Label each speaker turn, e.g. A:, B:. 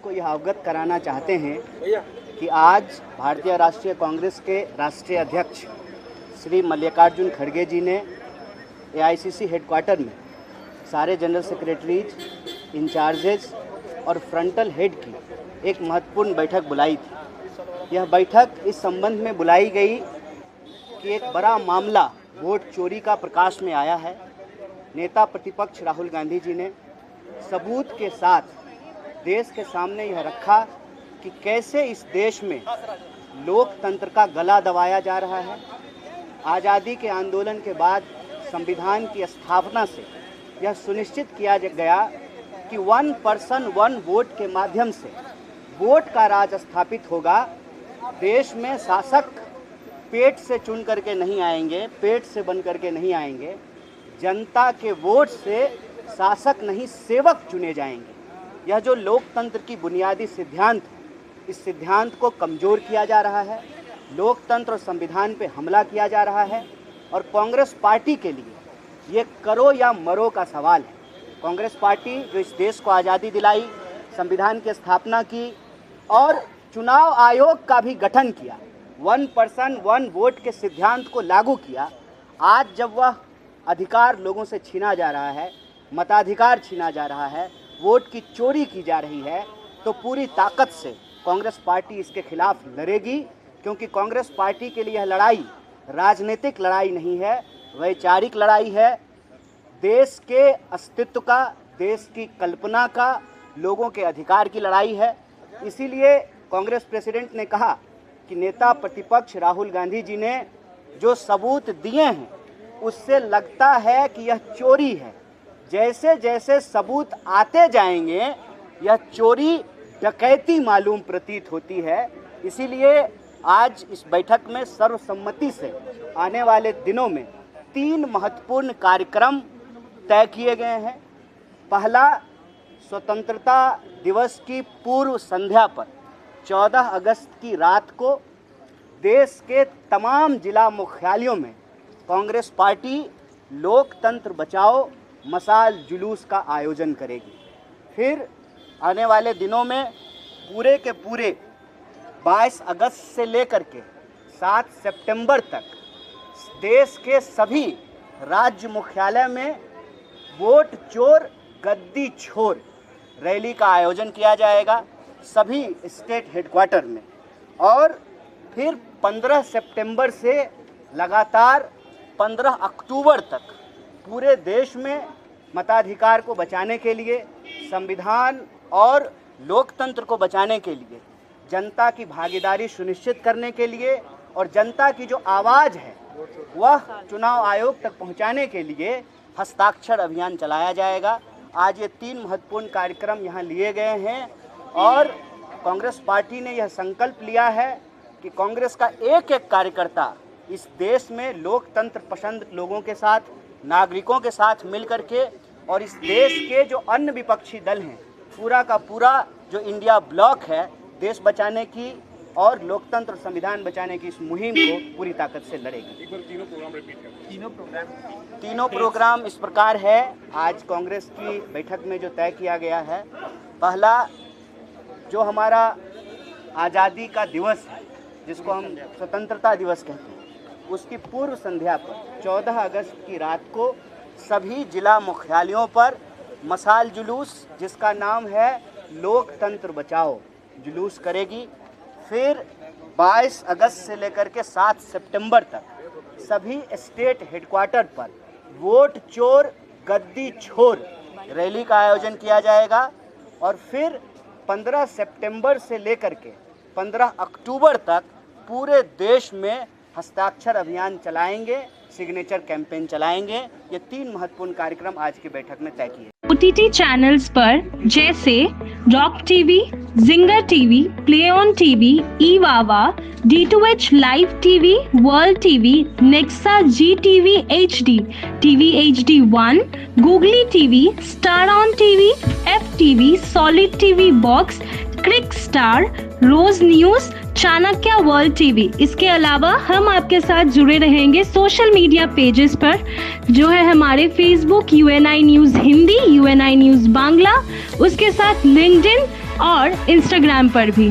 A: को यह अवगत कराना चाहते हैं कि आज भारतीय राष्ट्रीय कांग्रेस के राष्ट्रीय अध्यक्ष श्री मल्लिकार्जुन खड़गे जी ने एआईसीसी हेडक्वार्टर में सारे जनरल सेक्रेटरीज, इंचार्जेस और फ्रंटल हेड की एक महत्वपूर्ण बैठक बुलाई थी। यह बैठक इस संबंध में बुलाई गई कि एक बड़ा मामला वोट चोरी का प्रकाश में आया है। नेता प्रतिपक्ष राहुल गांधी जी ने सबूत के साथ देश के सामने यह रखा कि कैसे इस देश में लोकतंत्र का गला दबाया जा रहा है। आज़ादी के आंदोलन के बाद संविधान की स्थापना से यह सुनिश्चित किया गया कि 1 पर्सन 1 वोट के माध्यम से वोट का राज स्थापित होगा। देश में शासक पेट से चुन करके नहीं आएंगे, पेट से बन करके नहीं आएंगे। जनता के वोट से शासक नहीं, सेवक चुने जाएंगे। यह जो लोकतंत्र की बुनियादी सिद्धांत है, इस सिद्धांत को कमज़ोर किया जा रहा है। लोकतंत्र और संविधान पे हमला किया जा रहा है और कांग्रेस पार्टी के लिए ये करो या मरो का सवाल है। कांग्रेस पार्टी जो इस देश को आज़ादी दिलाई, संविधान की स्थापना की और चुनाव आयोग का भी गठन किया, 1 पर्सन 1 वोट के सिद्धांत को लागू किया, आज जब वह अधिकार लोगों से छीना जा रहा है, मताधिकार छीना जा रहा है, वोट की चोरी की जा रही है, तो पूरी ताकत से कांग्रेस पार्टी इसके खिलाफ लड़ेगी। क्योंकि कांग्रेस पार्टी के लिए यह लड़ाई राजनीतिक लड़ाई नहीं है, वैचारिक लड़ाई है। देश के अस्तित्व का, देश की कल्पना का, लोगों के अधिकार की लड़ाई है। इसीलिए कांग्रेस प्रेसिडेंट ने कहा कि नेता प्रतिपक्ष राहुल गांधी जी ने जो सबूत दिए हैं उससे लगता है कि यह चोरी है। जैसे जैसे सबूत आते जाएंगे यह चोरी, डकैती मालूम प्रतीत होती है। इसीलिए आज इस बैठक में सर्वसम्मति से आने वाले दिनों में 3 महत्वपूर्ण कार्यक्रम तय किए गए हैं। पहला, स्वतंत्रता दिवस की पूर्व संध्या पर 14 अगस्त की रात को देश के तमाम जिला मुख्यालयों में कांग्रेस पार्टी लोकतंत्र बचाओ मशाल जुलूस का आयोजन करेगी। फिर आने वाले दिनों में पूरे के पूरे 22 अगस्त से लेकर के 7 सितंबर तक देश के सभी राज्य मुख्यालय में वोट चोर गद्दी छोर रैली का आयोजन किया जाएगा, सभी स्टेट हेडक्वार्टर में। और फिर 15 सितंबर से लगातार 15 अक्टूबर तक पूरे देश में मताधिकार को बचाने के लिए, संविधान और लोकतंत्र को बचाने के लिए, जनता की भागीदारी सुनिश्चित करने के लिए और जनता की जो आवाज़ है वह चुनाव आयोग तक पहुंचाने के लिए हस्ताक्षर अभियान चलाया जाएगा। आज ये 3 महत्वपूर्ण कार्यक्रम यहाँ लिए गए हैं और कांग्रेस पार्टी ने यह संकल्प लिया है कि कांग्रेस का एक एक कार्यकर्ता इस देश में लोकतंत्र पसंद लोगों के साथ, नागरिकों के साथ मिलकर के और इस देश के जो अन्य विपक्षी दल हैं, पूरा का पूरा जो इंडिया ब्लॉक है, देश बचाने की और लोकतंत्र और संविधान बचाने की इस मुहिम को पूरी ताकत से लड़ेगी। तीनों प्रोग्राम इस प्रकार है। आज कांग्रेस की बैठक में जो तय किया गया है, पहला जो हमारा आज़ादी का दिवस है, जिसको हम स्वतंत्रता दिवस कहते हैं, उसकी पूर्व संध्या पर 14 अगस्त की रात को सभी जिला मुख्यालयों पर मशाल जुलूस, जिसका नाम है लोकतंत्र बचाओ, जुलूस करेगी। फिर 22 अगस्त से लेकर के 7 सितंबर तक सभी स्टेट हेडक्वार्टर पर वोट चोर गद्दी छोर रैली का आयोजन किया जाएगा। और फिर 15 सितंबर से लेकर के 15 अक्टूबर तक पूरे देश में हस्ताक्षर अभियान चलाएंगे, सिग्नेचर कैंपेन चलाएंगे। ये 3 महत्वपूर्ण कार्यक्रम आज की बैठक में तय किए।
B: OTT चैनल्स पर जैसे Rock TV, Zinger TV, Play On TV, ईवावा, D2H live TV, World TV, Nexa GTV HD, TV HD1, Googly TV, Star On TV, FTV, solid TV box, Crick Star, रोज न्यूज, चाणक्य वर्ल्ड टीवी। इसके अलावा हम आपके साथ जुड़े रहेंगे social media pages पर, जो है हमारे Facebook UNI news Hindi, UNI news Bangla, उसके साथ लिंक्डइन, और इंस्टाग्राम पर भी।